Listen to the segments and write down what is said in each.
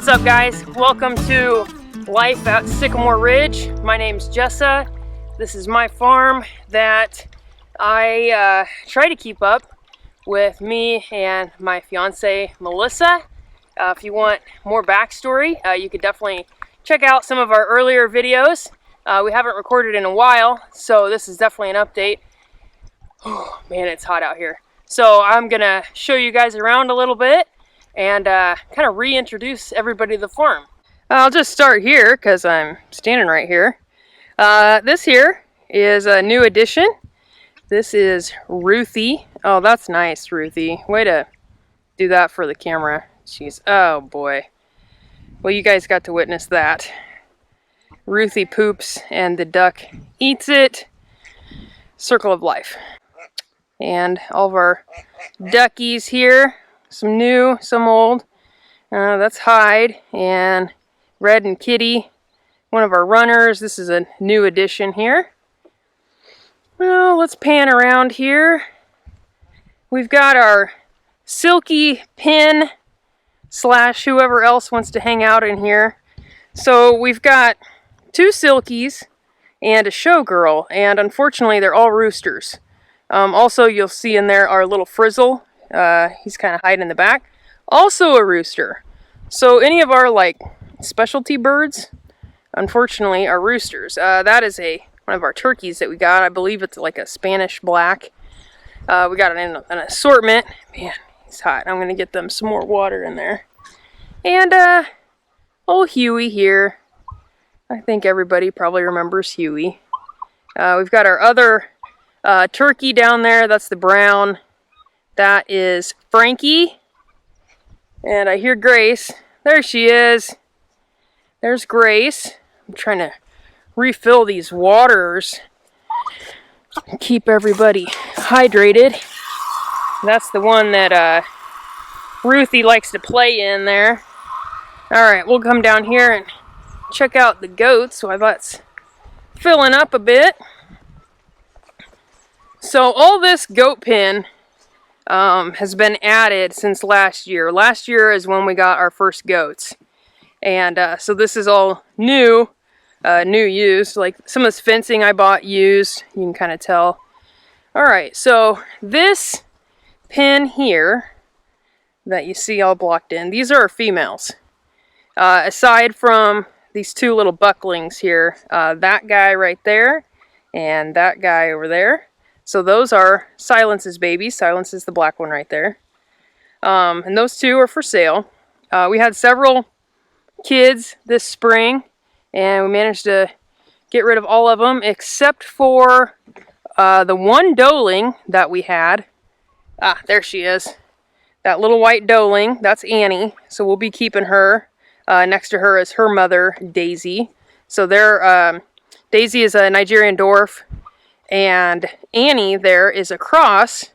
What's up, guys? Welcome to Life at Sycamore Ridge. My name's Jessa. This is my farm that I try to keep up with me and my fiance Melissa. If you want more backstory, you could definitely check out some of our earlier videos. We haven't recorded in a while, so this is definitely an update. Oh man, it's hot out here. So I'm gonna show you guys around a little bit and kind of reintroduce everybody to the farm. I'll just start here because I'm standing right here. This here is a new addition. This is Ruthie. Oh, that's nice, Ruthie. Way to do that for the camera. Jeez, oh boy. Well, you guys got to witness that. Ruthie poops and the duck eats it. Circle of life. And all of our duckies here. Some new, some old. That's Hyde and Red and Kitty. One of our runners. This is a new addition here. Well, let's pan around here. We've got our Silky Pin / whoever else wants to hang out in here. So we've got 2 Silkies and a showgirl, and unfortunately they're all roosters. Also, you'll see in there our little Frizzle. He's kind of hiding in the back. Also a rooster. So any of our like specialty birds, unfortunately, are roosters. That is one of our turkeys that we got. I believe it's like a Spanish black. We got an assortment. Man, he's hot. I'm gonna get them some more water in there. And old Huey here. I think everybody probably remembers Huey. We've got our other turkey down there. That's the brown. That is Frankie. And I hear Grace. There she is. There's Grace. I'm trying to refill these waters. Keep everybody hydrated. That's the one that Ruthie likes to play in there. Alright, we'll come down here and check out the goats while that's filling up a bit. So all this goat pen has been added since last year. Last year is when we got our first goats. And so this is all new, used. Like some of this fencing I bought used, you can kind of tell. Alright, so this pen here that you see all blocked in, these are our females. Aside from these 2 little bucklings here, that guy right there and that guy over there. So those are Silence's babies. Silence is the black one right there. And those 2 are for sale. We had several kids this spring, and we managed to get rid of all of them except for the one doeling that we had. Ah, there she is. That little white doeling, that's Annie. So we'll be keeping her. Next to her is her mother, Daisy. So Daisy is a Nigerian dwarf. And Annie there is a cross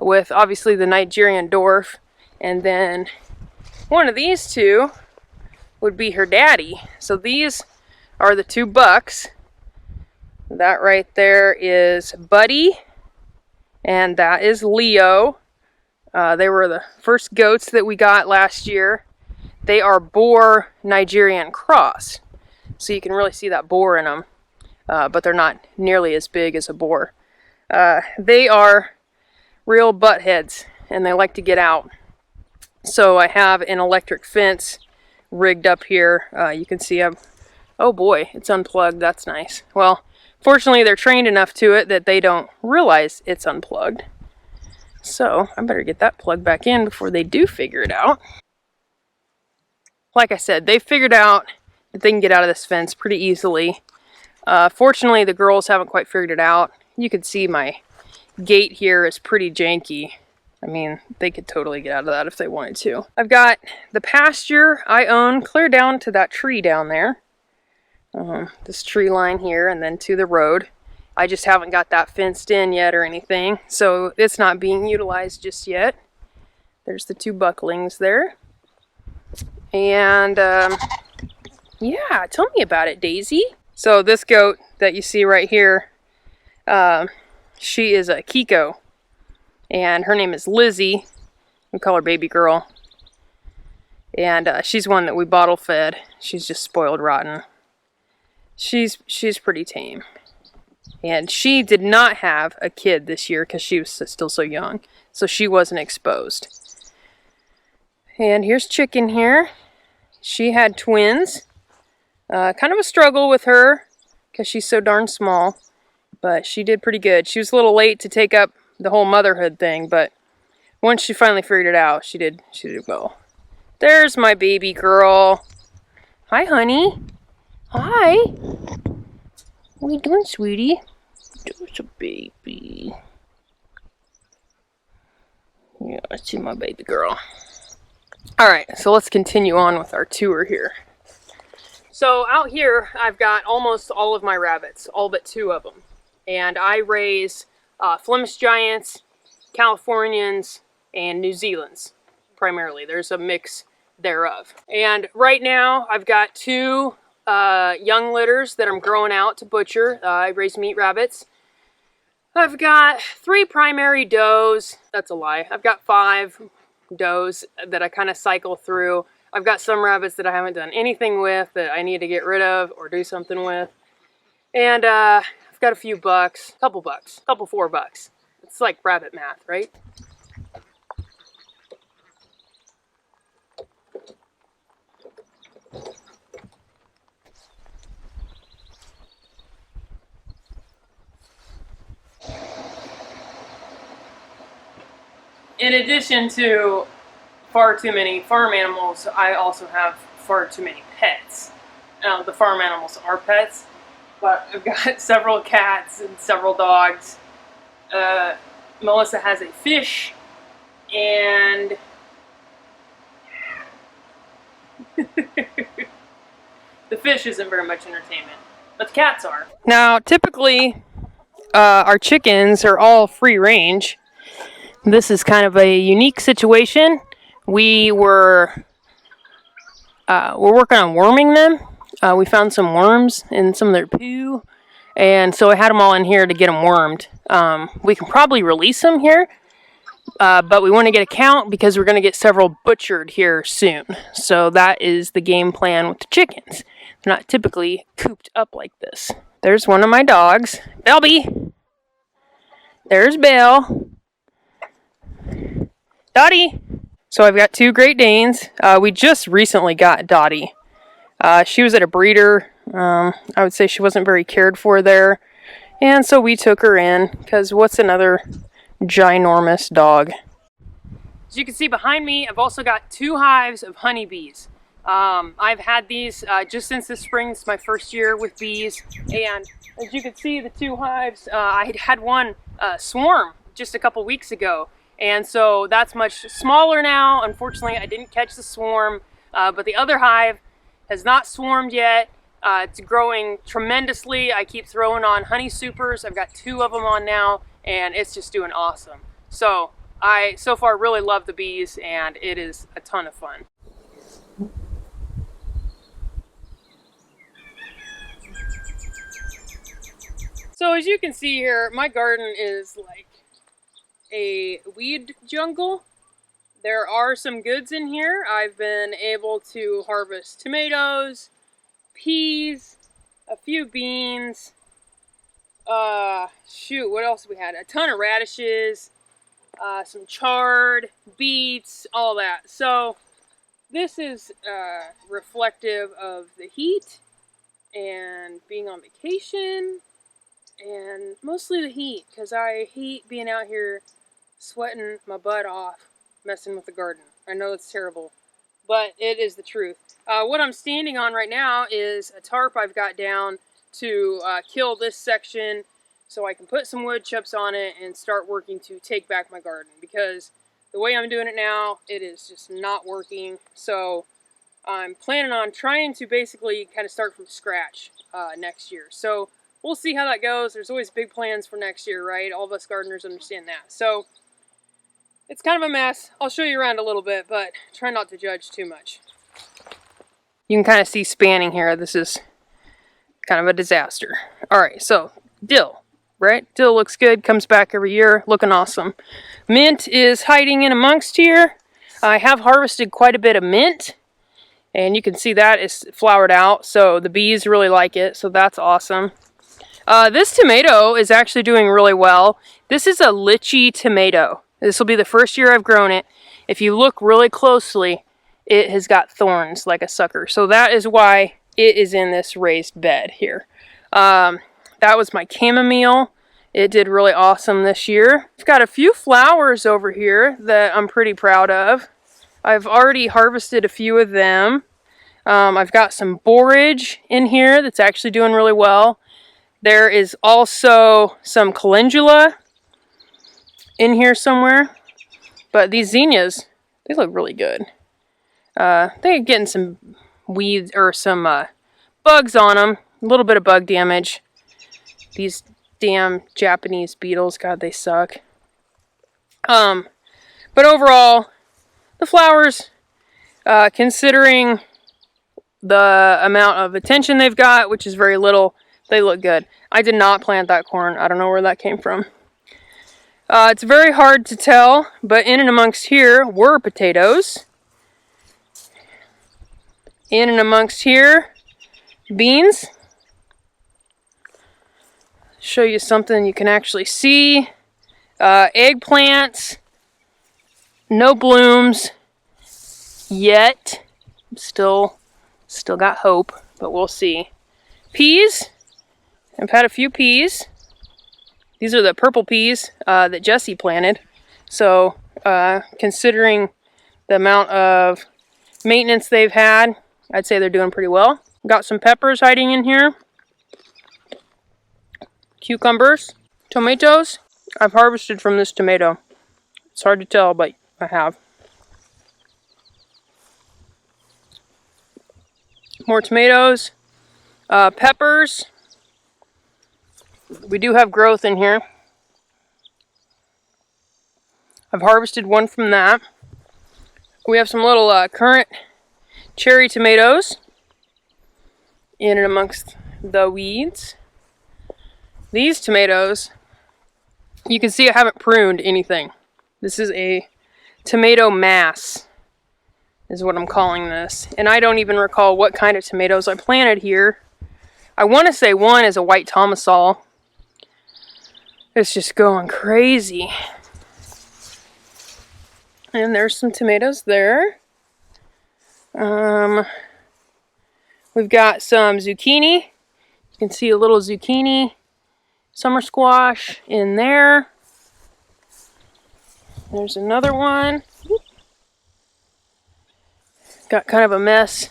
with obviously the Nigerian dwarf. And then one of these 2 would be her daddy. So these are the 2 bucks. That right there is Buddy. And that is Leo. They were the first goats that we got last year. They are Boer Nigerian cross. So you can really see that boar in them. But they're not nearly as big as a boar. They are real butt heads, and they like to get out. So I have an electric fence rigged up here. You can see oh boy, it's unplugged. That's nice. Well, fortunately they're trained enough to it that they don't realize it's unplugged. So I better get that plugged back in before they do figure it out. Like I said, they figured out that they can get out of this fence pretty easily. Fortunately, the girls haven't quite figured it out. You can see my gate here is pretty janky. I mean, they could totally get out of that if they wanted to. I've got the pasture I own clear down to that tree down there. This tree line here and then to the road. I just haven't got that fenced in yet or anything, so it's not being utilized just yet. There's the 2 bucklings there. And, yeah, tell me about it, Daisy. So this goat that you see right here, she is a Kiko, and her name is Lizzie. We call her baby girl. And she's one that we bottle fed. She's just spoiled rotten. She's pretty tame. And she did not have a kid this year because she was still so young. So she wasn't exposed. And here's Chicken here. She had twins. Kind of a struggle with her because she's so darn small. But she did pretty good. She was a little late to take up the whole motherhood thing. But once she finally figured it out, she did well. There's my baby girl. Hi, honey. Hi. What are you doing, sweetie? There's a baby. Yeah, I see my baby girl. Alright, so let's continue on with our tour here. So out here, I've got almost all of my rabbits, all but 2 of them. And I raise Flemish Giants, Californians, and New Zealands, primarily. There's a mix thereof. And right now, I've got 2 young litters that I'm growing out to butcher. I raise meat rabbits. I've got 3 primary does. That's a lie. I've got 5 does that I kind of cycle through. I've got some rabbits that I haven't done anything with that I need to get rid of or do something with. And I've got a few bucks, couple $4. It's like rabbit math, right? In addition to far too many farm animals, I also have far too many pets. The farm animals are pets, but I've got several cats and several dogs. Melissa has a fish, and the fish isn't very much entertainment, but the cats are. Now, typically, our chickens are all free range. This is kind of a unique situation. We're working on worming them. We found some worms in some of their poo, and so I had them all in here to get them wormed. We can probably release them here, but we want to get a count because we're going to get several butchered here soon. So that is the game plan with the chickens. They're not typically cooped up like this. There's one of my dogs, Belby. There's Belle. Dottie. So I've got 2 Great Danes. We just recently got Dottie. She was at a breeder. I would say she wasn't very cared for there. And so we took her in because what's another ginormous dog? As you can see behind me, I've also got 2 hives of honeybees. I've had these just since this spring. It's my first year with bees. And as you can see, the 2 hives, I had one swarm just a couple weeks ago. And so that's much smaller now. Unfortunately, I didn't catch the swarm, but the other hive has not swarmed yet. It's growing tremendously. I keep throwing on honey supers. I've got 2 of them on now, and it's just doing awesome. So I, so far, really love the bees, and it is a ton of fun. So as you can see here, my garden is like a weed jungle. There are some goods in here. I've been able to harvest tomatoes, peas, a few beans, shoot, what else we had? A ton of radishes, some chard, beets, all that. So this is reflective of the heat and being on vacation, and mostly the heat, because I hate being out here sweating my butt off messing with the garden. I know it's terrible, but it is the truth. What I'm standing on right now is a tarp I've got down to kill this section so I can put some wood chips on it and start working to take back my garden, because the way I'm doing it now, it is just not working. So I'm planning on trying to basically kind of start from scratch next year. So we'll see how that goes. There's always big plans for next year, right? All of us gardeners understand that. So it's kind of a mess. I'll show you around a little bit, but try not to judge too much. You can kind of see spanning here. This is kind of a disaster. All right, so dill, right? Dill looks good, comes back every year, looking awesome. Mint is hiding in amongst here. I have harvested quite a bit of mint. And you can see that is flowered out, so the bees really like it, so that's awesome. This tomato is actually doing really well. This is a lychee tomato. This will be the first year I've grown it. If you look really closely, it has got thorns like a sucker. So that is why it is in this raised bed here. That was my chamomile. It did really awesome this year. I've got a few flowers over here that I'm pretty proud of. I've already harvested a few of them. I've got some borage in here that's actually doing really well. There is also some calendula in here somewhere. But these zinnias, they look really good. They're getting some weeds or some bugs on them. A little bit of bug damage. These damn Japanese beetles, God, they suck. But overall, the flowers, considering the amount of attention they've got, which is very little, they look good. I did not plant that corn. I don't know where that came from. It's very hard to tell, but in and amongst here were potatoes. In and amongst here, beans. Show you something you can actually see. Eggplants. No blooms yet. Still got hope, but we'll see. Peas. I've had a few peas. These are the purple peas that Jesse planted. So considering the amount of maintenance they've had, I'd say they're doing pretty well. Got some peppers hiding in here. Cucumbers. Tomatoes. I've harvested from this tomato. It's hard to tell, but I have. More tomatoes. Peppers. We do have growth in here. I've harvested one from that. We have some little currant cherry tomatoes in and amongst the weeds. These tomatoes, you can see I haven't pruned anything. This is a tomato mass, is what I'm calling this. And I don't even recall what kind of tomatoes I planted here. I want to say one is a white tomasol. It's just going crazy. And there's some tomatoes there. We've got some zucchini. You can see a little zucchini, summer squash in there. There's another one. Got kind of a mess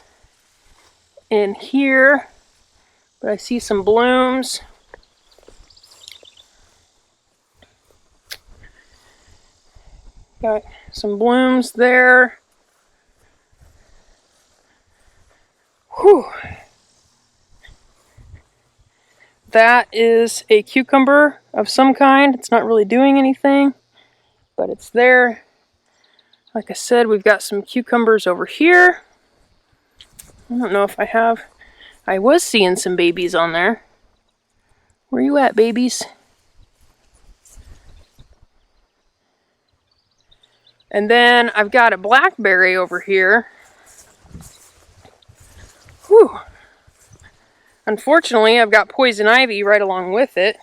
in here, but I see some blooms. Got some blooms there. Whew. That is a cucumber of some kind. It's not really doing anything, but it's there. Like I said, we've got some cucumbers over here. I don't know if I have. I was seeing some babies on there. Where you at, babies? And then I've got a blackberry over here. Whew. Unfortunately, I've got poison ivy right along with it.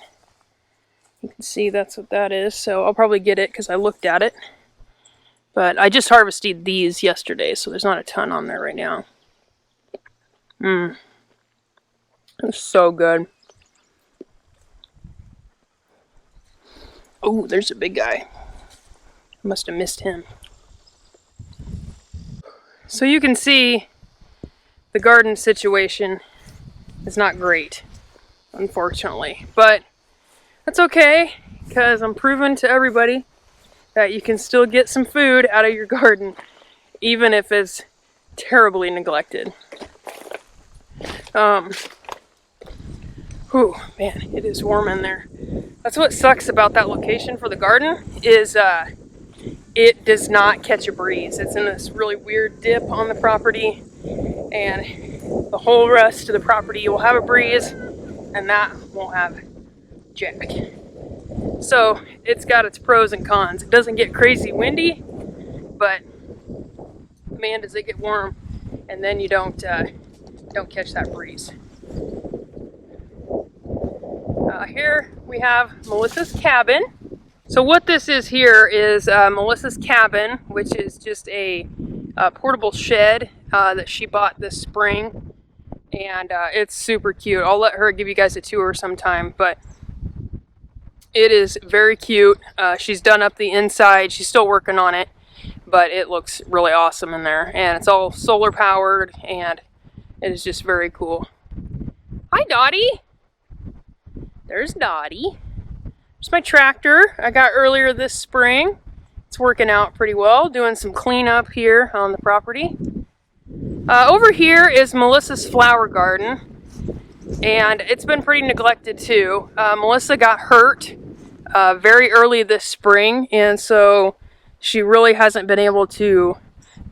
You can see that's what that is, so I'll probably get it because I looked at it. But I just harvested these yesterday, so there's not a ton on there right now. It's so good. Oh, there's a big guy. I must have missed him. So you can see the garden situation is not great, unfortunately. But that's okay, because I'm proving to everybody that you can still get some food out of your garden, even if it's terribly neglected. Whew, man, it is warm in there. That's what sucks about that location for the garden, is it does not catch a breeze. It's in this really weird dip on the property, and the whole rest of the property will have a breeze, and that won't have jack. So it's got its pros and cons. It doesn't get crazy windy, but man, does it get warm. and then you don't catch that breeze. Here we have Melissa's cabin. So what this is here is Melissa's cabin, which is just a portable shed that she bought this spring, and it's super cute. I'll let her give you guys a tour sometime, but it is very cute. She's done up the inside. She's still working on it, but it looks really awesome in there, and it's all solar powered, and it is just very cool. Hi, Dottie. There's Dottie. There's my tractor I got earlier this spring. It's working out pretty well, doing some cleanup here on the property. Over here is Melissa's flower garden, and it's been pretty neglected too. Melissa got hurt very early this spring, and so she really hasn't been able to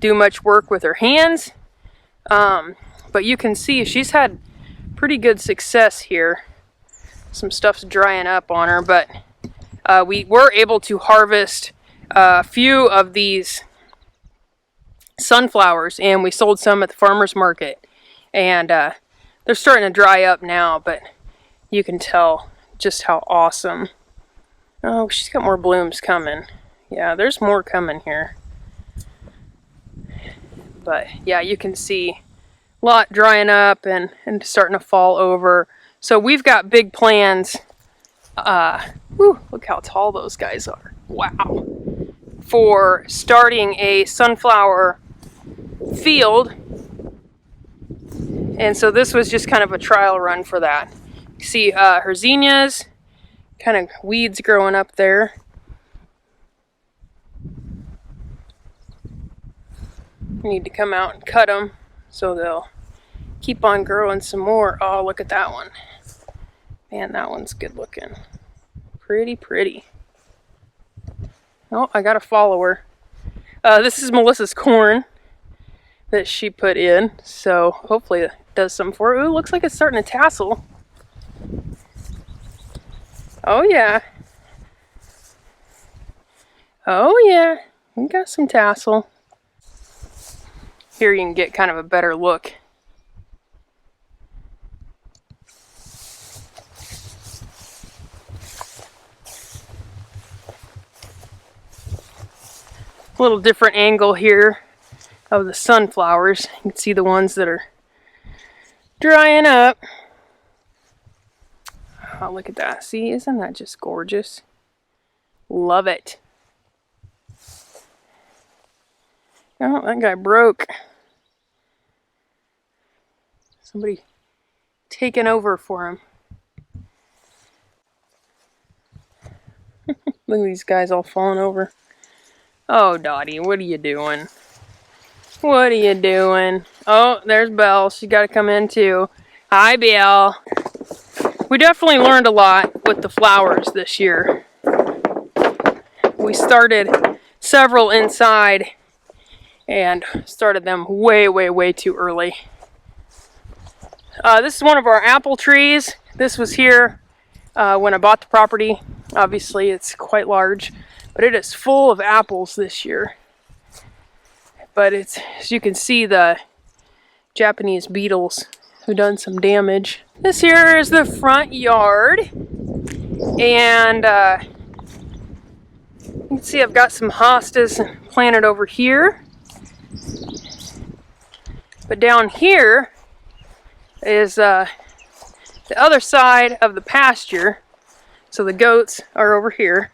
do much work with her hands. But you can see she's had pretty good success here. Some stuff's drying up on her, but we were able to harvest a few of these sunflowers, and we sold some at the farmer's market, and they're starting to dry up now, but you can tell just how awesome. Oh, she's got more blooms coming. Yeah, there's more coming here. But yeah, you can see a lot drying up and starting to fall over. So we've got big plans. Whew, look how tall those guys are. Wow. For starting a sunflower field. And so this was just kind of a trial run for that. You see her zinnias, kind of weeds growing up there. We need to come out and cut them so they'll keep on growing some more. Oh, look at that one. Man, that one's good looking. Pretty, pretty. Oh, I got a follower. This is Melissa's corn that she put in, so hopefully it does some for her. Ooh, looks like it's starting to tassel. Oh yeah. Oh yeah, we got some tassel. Here you can get kind of a better look. A little different angle here of the sunflowers. You can see the ones that are drying up. Oh, look at that. See, isn't that just gorgeous? Love it. Oh, that guy broke. Somebody taking over for him. Look at these guys all falling over. Oh, Dottie, what are you doing? What are you doing? Oh, there's Belle. She got to come in too. Hi, Belle. We definitely learned a lot with the flowers this year. We started several inside and started them way, way, way too early. This is one of our apple trees. This was here when I bought the property. Obviously, it's quite large, but it is full of apples this year. But it's, as you can see, the Japanese beetles have done some damage. This here is the front yard, and you can see I've got some hostas planted over here. But down here is the other side of the pasture. So the goats are over here,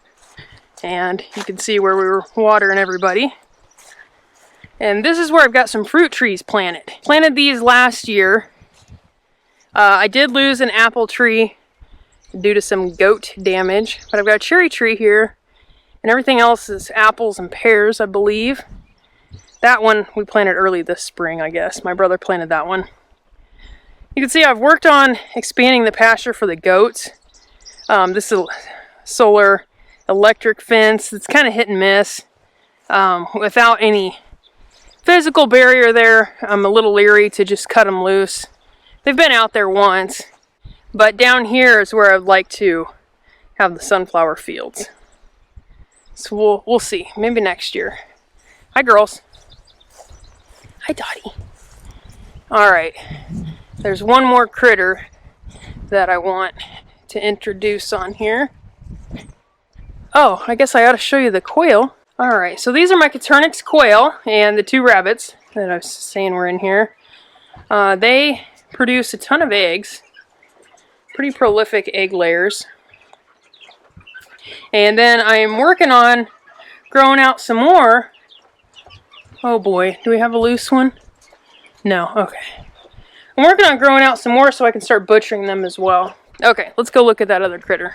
and you can see where we were watering everybody. And this is where I've got some fruit trees planted. Planted these last year. I did lose an apple tree due to some goat damage, but I've got a cherry tree here, and everything else is apples and pears, I believe. That one we planted early this spring, I guess. My brother planted that one. You can see I've worked on expanding the pasture for the goats. This is a solar electric fence. It's kind of hit and miss. Without any physical barrier there, I'm a little leery to just cut them loose. They've been out there once, but down here is where I'd like to have the sunflower fields. So we'll see. Maybe next year. Hi, girls. Hi, Dottie. Alright, there's one more critter that I want to introduce on here. Oh, I guess I ought to show you the quail. Alright, so these are my Caturnix quail and the 2 rabbits that I was saying were in here. They produce a ton of eggs. Pretty prolific egg layers. And then I am working on growing out some more. Oh boy, do we have a loose one? No, okay. I'm working on growing out some more so I can start butchering them as well. Okay, let's go look at that other critter.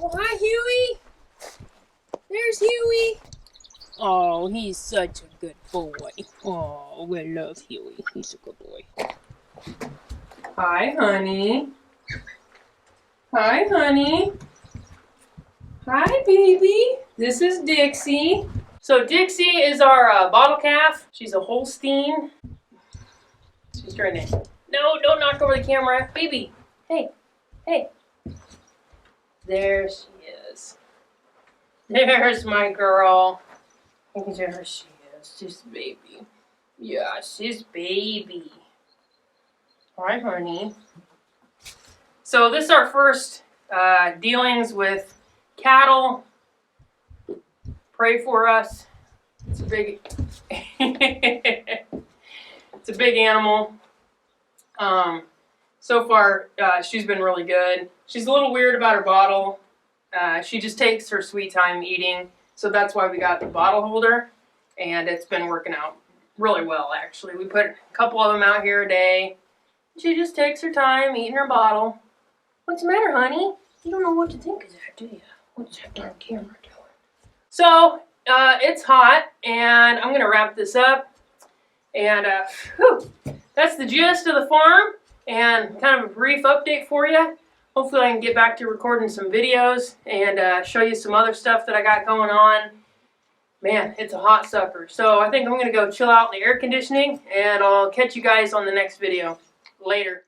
Oh, hi Huey! There's Huey! Oh, he's such a good boy. Oh, we love Huey. He's a good boy. Hi, honey. Hi, honey. Hi, baby. This is Dixie. So Dixie is our bottle calf. She's a Holstein. She's trying to... No, don't knock over the camera. Baby. Hey. Hey. There she is. There's my girl. There she is. She's baby. Yeah, she's baby. Hi, honey. So this is our first dealings with cattle. Pray for us. It's a big, it's a big animal. So far, she's been really good. She's a little weird about her bottle. She just takes her sweet time eating. So that's why we got the bottle holder. And it's been working out really well, actually. We put a couple of them out here a day. She just takes her time eating her bottle. What's the matter, honey? You don't know what to think of that, do you? What's that darn camera doing? So, it's hot, and I'm going to wrap this up. And, that's the gist of the farm, and kind of a brief update for you. Hopefully I can get back to recording some videos and show you some other stuff that I got going on. Man, it's a hot sucker. So I think I'm going to go chill out in the air conditioning, and I'll catch you guys on the next video. Later.